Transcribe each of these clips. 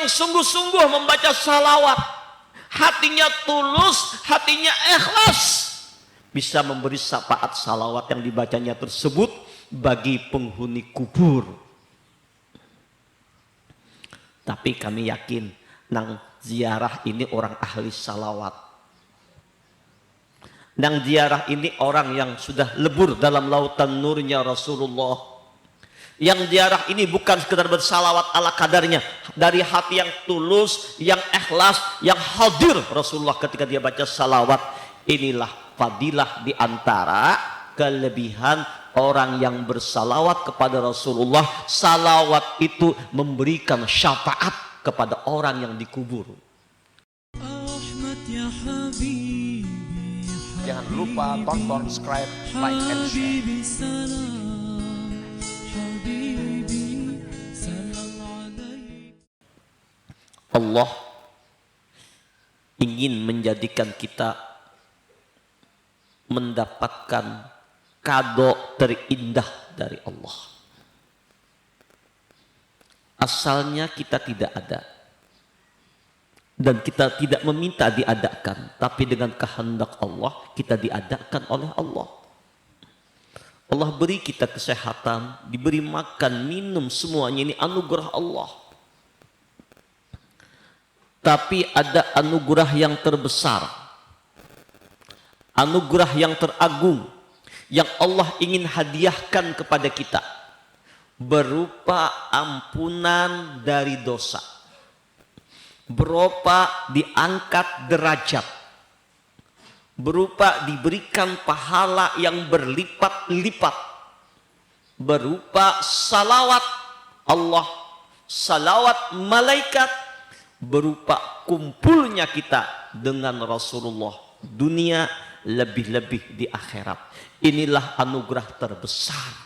yang sungguh-sungguh membaca salawat, hatinya tulus, hatinya ikhlas, bisa memberi syafaat salawat yang dibacanya tersebut bagi penghuni kubur. Tapi kami yakin nang ziarah ini orang ahli salawat, nang ziarah ini orang yang sudah lebur dalam lautan nurnya Rasulullah. Yang ziarah ini bukan sekedar bersalawat ala kadarnya, dari hati yang tulus, yang ikhlas, yang hadir Rasulullah ketika dia baca salawat. Inilah fadilah di antara kelebihan orang yang bersalawat kepada Rasulullah. Salawat itu memberikan syafaat kepada orang yang dikubur. Jangan lupa tonton, subscribe, like, and share. Allah ingin menjadikan kita mendapatkan kado terindah dari Allah. Asalnya kita tidak ada dan kita tidak meminta diadakan, tapi dengan kehendak Allah kita diadakan oleh Allah. Allah beri kita kesehatan, diberi makan, minum, semuanya ini anugerah Allah. Tapi ada anugerah yang terbesar, anugerah yang teragung yang Allah ingin hadiahkan kepada kita, berupa ampunan dari dosa, berupa diangkat derajat, berupa diberikan pahala yang berlipat-lipat, berupa salawat Allah, salawat malaikat, berupa kumpulnya kita dengan Rasulullah dunia, lebih-lebih di akhirat. Inilah anugerah terbesar.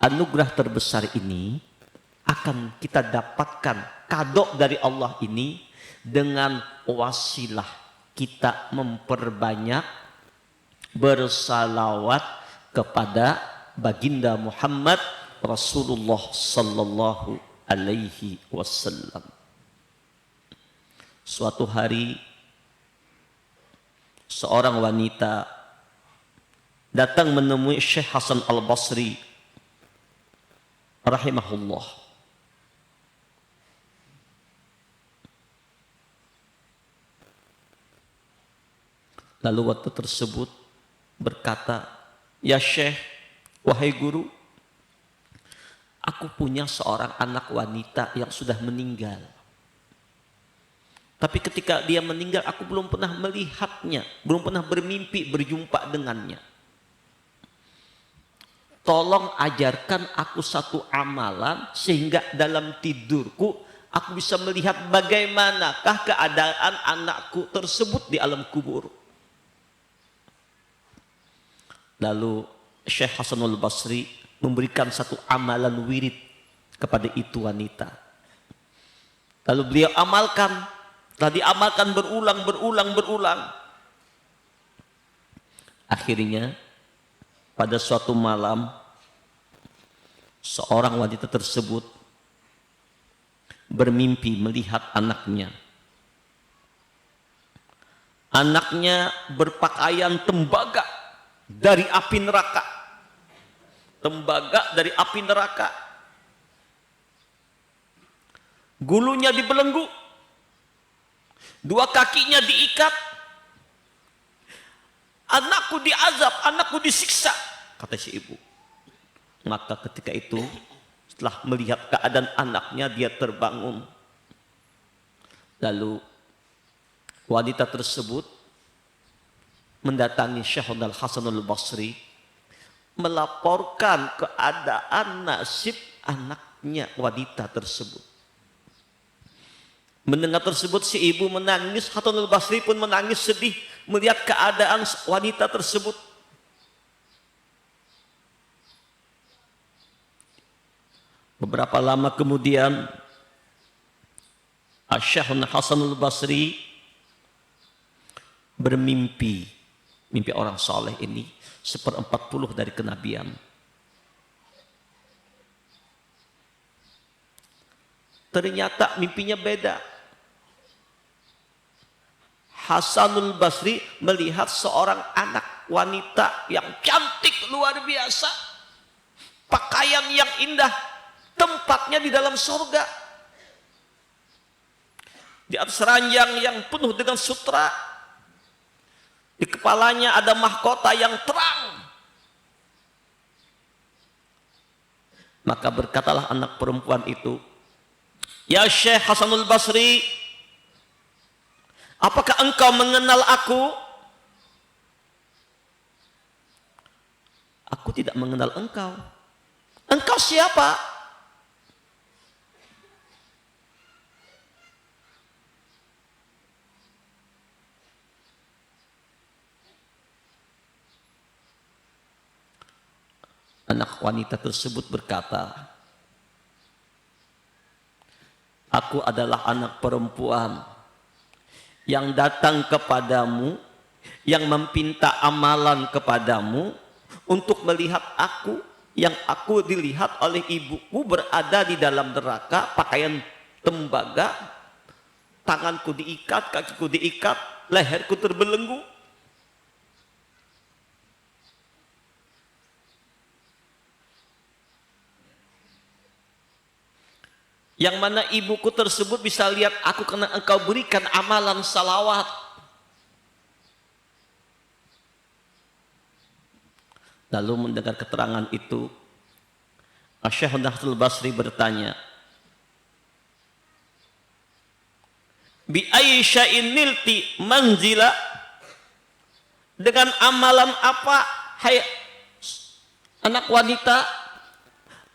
Anugerah terbesar ini akan kita dapatkan kado dari Allah ini dengan wasilah kita memperbanyak bersalawat kepada baginda Muhammad Rasulullah sallallahu alaihi wasallam. Suatu hari seorang wanita datang menemui Syekh Hasan Al-Basri rahimahullah. Lalu waktu tersebut berkata, "Ya Syekh, wahai guru, aku punya seorang anak wanita yang sudah meninggal. Tapi ketika dia meninggal, aku belum pernah melihatnya, belum pernah bermimpi berjumpa dengannya. Tolong ajarkan aku satu amalan sehingga dalam tidurku aku bisa melihat bagaimanakah keadaan anakku tersebut di alam kubur." Lalu Syekh Hasanul Basri memberikan satu amalan wirid kepada itu wanita. Lalu beliau amalkan, telah diamalkan berulang. Akhirnya pada suatu malam seorang wanita tersebut bermimpi melihat anaknya. Anaknya berpakaian tembaga dari api neraka. Tembaga dari api neraka. Gulunya dibelenggu, dua kakinya diikat. Anakku diazab, anakku disiksa, kata si ibu. Maka ketika itu setelah melihat keadaan anaknya, dia terbangun. Lalu wanita tersebut mendatangi Syekh Hasanul Basri, melaporkan keadaan nasib anaknya wanita tersebut. Mendengar tersebut si ibu menangis, Hasanul Basri pun menangis sedih melihat keadaan wanita tersebut. Beberapa lama kemudian Syekh Hasanul Basri bermimpi, mimpi orang soleh ini 1/40 dari kenabian. Ternyata mimpinya beda. Hasanul Basri melihat seorang anak wanita yang cantik luar biasa, pakaian yang indah, tempatnya di dalam surga, di atas ranjang yang penuh dengan sutra, di kepalanya ada mahkota yang terang. Maka berkatalah anak perempuan itu, "Ya Syekh Hasanul Basri, apakah engkau mengenal aku?" "Aku tidak mengenal engkau." "Engkau siapa?" Anak wanita tersebut berkata, "Aku adalah anak perempuan yang datang kepadamu, yang meminta amalan kepadamu untuk melihat aku, yang aku dilihat oleh ibuku berada di dalam neraka, pakaian tembaga, tanganku diikat, kakiku diikat, leherku terbelenggu. Yang mana ibuku tersebut bisa lihat aku karena engkau berikan amalan salawat." Lalu mendengar keterangan itu, Syekh Hasanul Basri bertanya, "Bi ayyi syai'in nilti manzila?" Dengan amalan apa, hai anak wanita,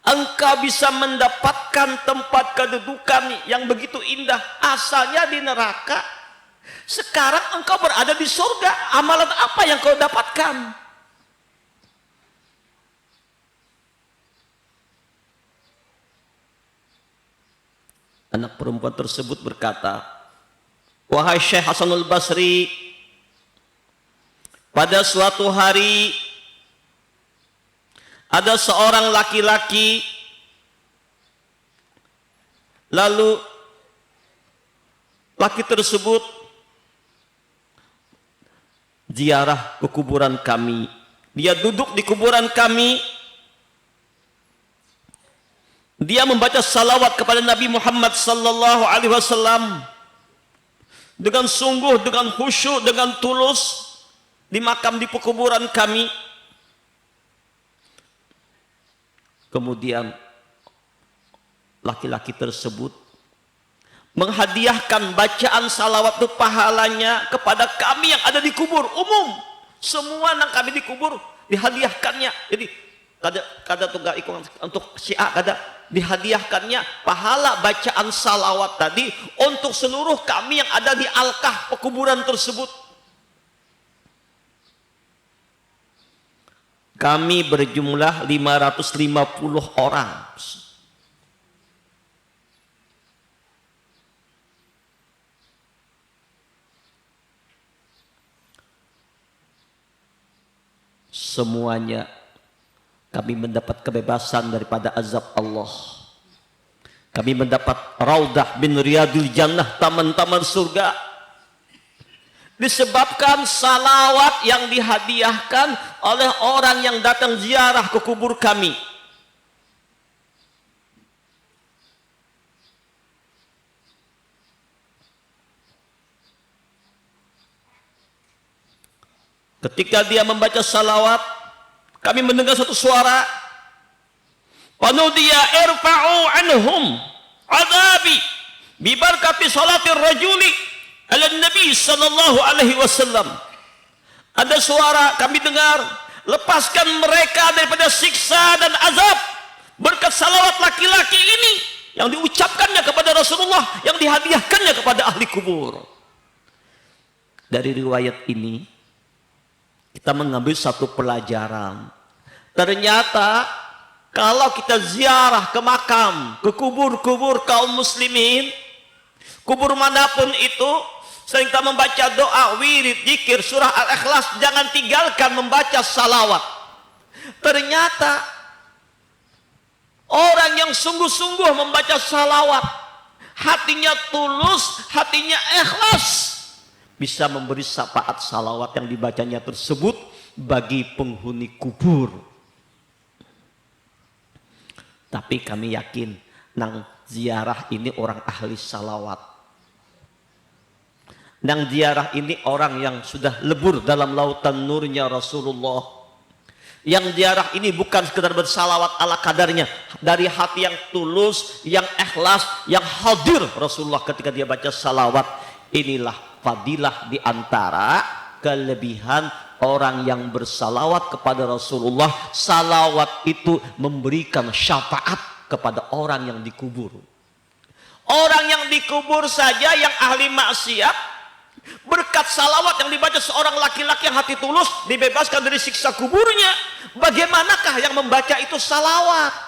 engkau bisa mendapatkan tempat kedudukan yang begitu indah? Asalnya di neraka, sekarang engkau berada di surga. Amalan apa yang kau dapatkan? Anak perempuan tersebut berkata, "Wahai Syekh Hasanul Basri, pada suatu hari ada seorang laki-laki, lalu laki tersebut ziarah ke kuburan kami. Dia duduk di kuburan kami, dia membaca salawat kepada Nabi Muhammad sallallahu alaihi wasallam dengan sungguh, dengan khusyuk, dengan tulus di makam di kuburan kami. Kemudian laki-laki tersebut menghadiahkan bacaan salawat itu pahalanya kepada kami yang ada di kubur umum. Semua yang kami di kubur dihadiahkannya. Jadi kada tunggal ikut untuk syiah, kada dihadiahkannya pahala bacaan salawat tadi untuk seluruh kami yang ada di alkah pekuburan tersebut. Kami berjumlah 550 orang. Semuanya kami mendapat kebebasan daripada azab Allah. Kami mendapat raudah min riyadil jannah, taman-taman surga, disebabkan salawat yang dihadiahkan oleh orang yang datang ziarah ke kubur kami. Ketika dia membaca salawat, kami mendengar satu suara, "Panudiya irfa'u anhum adabi bi barakati salatir rajuli ala Nabi sallallahu alaihi wasallam." Ada suara kami dengar, "Lepaskan mereka daripada siksa dan azab berkat salawat laki-laki ini yang diucapkannya kepada Rasulullah, yang dihadiahkannya kepada ahli kubur." Dari riwayat ini kita mengambil satu pelajaran. Ternyata kalau kita ziarah ke makam, ke kubur-kubur kaum muslimin, kubur manapun itu, sering kita membaca doa, wirid, zikir, surah Al-Ikhlas, jangan tinggalkan membaca salawat. Ternyata orang yang sungguh-sungguh membaca salawat, hatinya tulus, hatinya ikhlas, bisa memberi syafaat salawat yang dibacanya tersebut bagi penghuni kubur. Tapi kami yakin nang ziarah ini orang ahli salawat, nang ziarah ini orang yang sudah lebur dalam lautan nurnya Rasulullah. Yang ziarah ini bukan sekedar bersalawat ala kadarnya, dari hati yang tulus, yang ikhlas, yang hadir Rasulullah ketika dia baca salawat. Inilah fadilah di antara kelebihan orang yang bersalawat kepada Rasulullah. Salawat itu memberikan syafaat kepada orang yang dikubur. Orang yang dikubur saja yang ahli maksiat, berkat salawat yang dibaca seorang laki-laki yang hati tulus, dibebaskan dari siksa kuburnya. Bagaimanakah yang membaca itu salawat?